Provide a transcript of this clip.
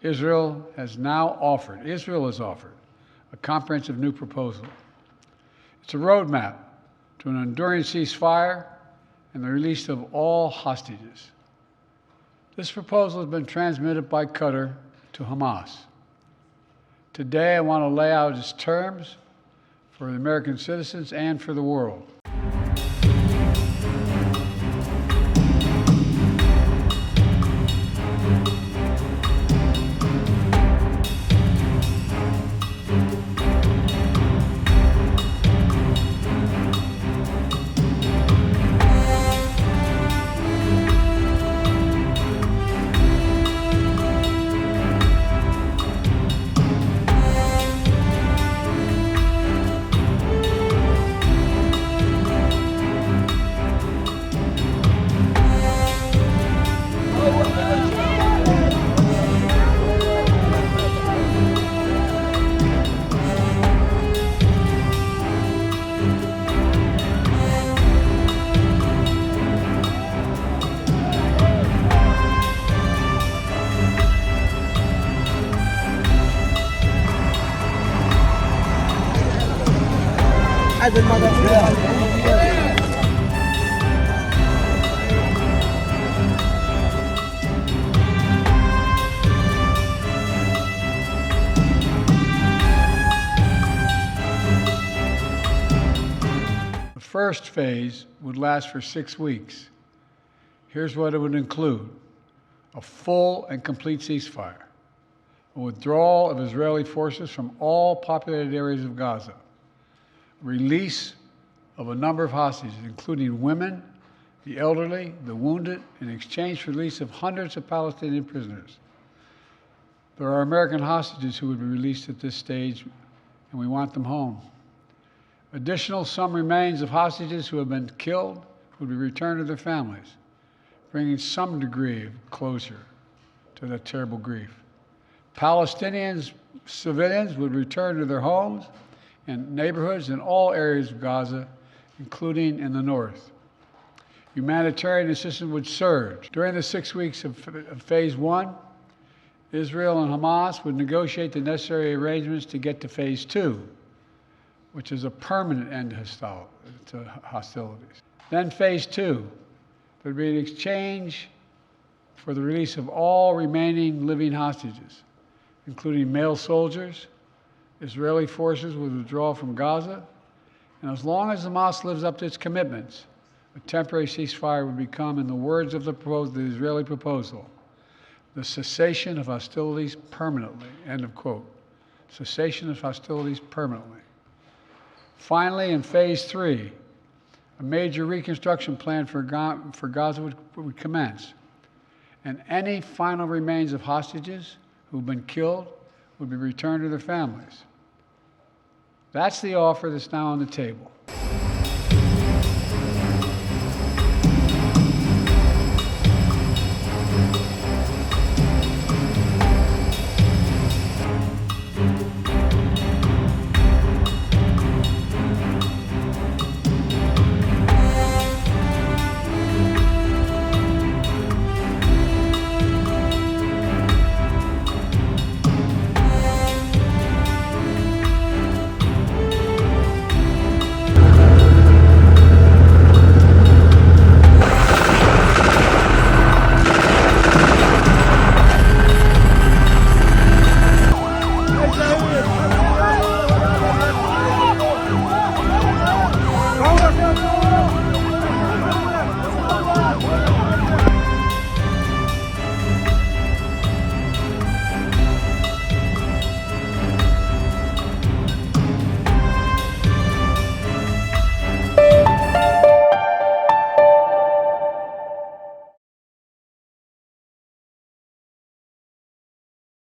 Israel has offered a comprehensive new proposal. It's a roadmap to an enduring ceasefire and the release of all hostages. This proposal has been transmitted by Qatar to Hamas. Today, I want to lay out its terms for the American citizens and for the world. The first phase would last for 6 weeks. Here's what it would include: a full and complete ceasefire, a withdrawal of Israeli forces from all populated areas of Gaza, release of a number of hostages, including women, the elderly, the wounded, in exchange for release of hundreds of Palestinian prisoners. There are American hostages who would be released at this stage, and we want them home. Additional, some remains of hostages who have been killed would be returned to their families, bringing some degree of closure to that terrible grief. Palestinians, civilians, would return to their homes and neighborhoods in all areas of Gaza, including in the north. Humanitarian assistance would surge. During the 6 weeks of Phase 1, Israel and Hamas would negotiate the necessary arrangements to get to Phase 2, which is a permanent end to hostilities. Then Phase 2, there'd be an exchange for the release of all remaining living hostages, including male soldiers. Israeli forces would withdraw from Gaza, and as long as Hamas lives up to its commitments, a temporary ceasefire would become, in the words of the Israeli proposal, the cessation of hostilities permanently, end of quote. Cessation of hostilities permanently. Finally, in Phase 3, a major reconstruction plan for Gaza would commence, and any final remains of hostages who've been killed would be returned to their families. That's the offer that's now on the table.